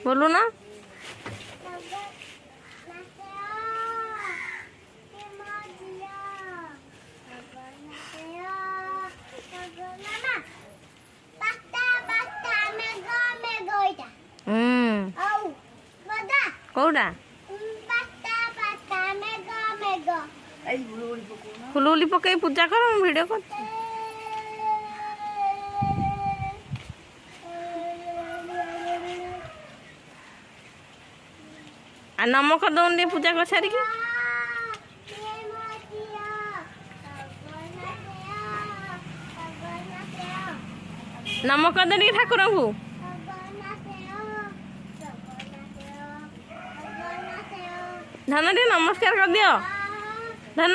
बोलू ना। कौड़ा हुलुली पकई पूजा कर वीडियो कर नमक दौन पूजा कर सारी नमक दे ठाकुर को धन टे नमस्कार कर दियो धन।